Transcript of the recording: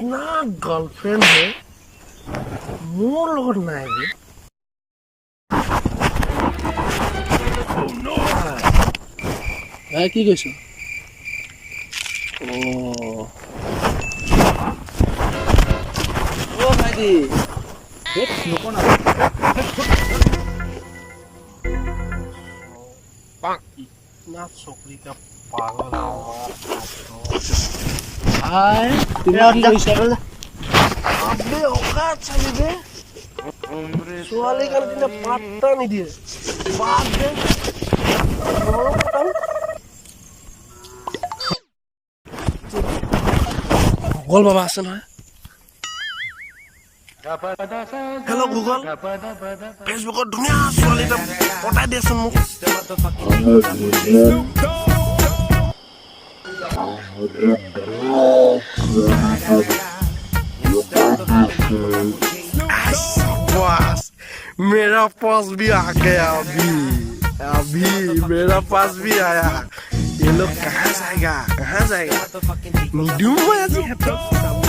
ना गर्लफ्रेंड है मोर लगत নাই रे কি কৈছ ও ভাইটি হেট নক না পাক না छोकरी का पागल हाय তুমি কি কইছ আবে ওকা চলি দে সোয়ালি কানে দিনা পাত্তা নি দিয়ে বাদ দে গুগল বাবা আছে নহয় হেল্ল' গুগল ফেচবুকত ধুনীয়া ছোৱালী এটা পঠাই দিয়াচোন মোক बॉस मेरा पास भी आ गया अभी मेरा पास भी आया ये लोग कहाँ जाएगा नीडू मैं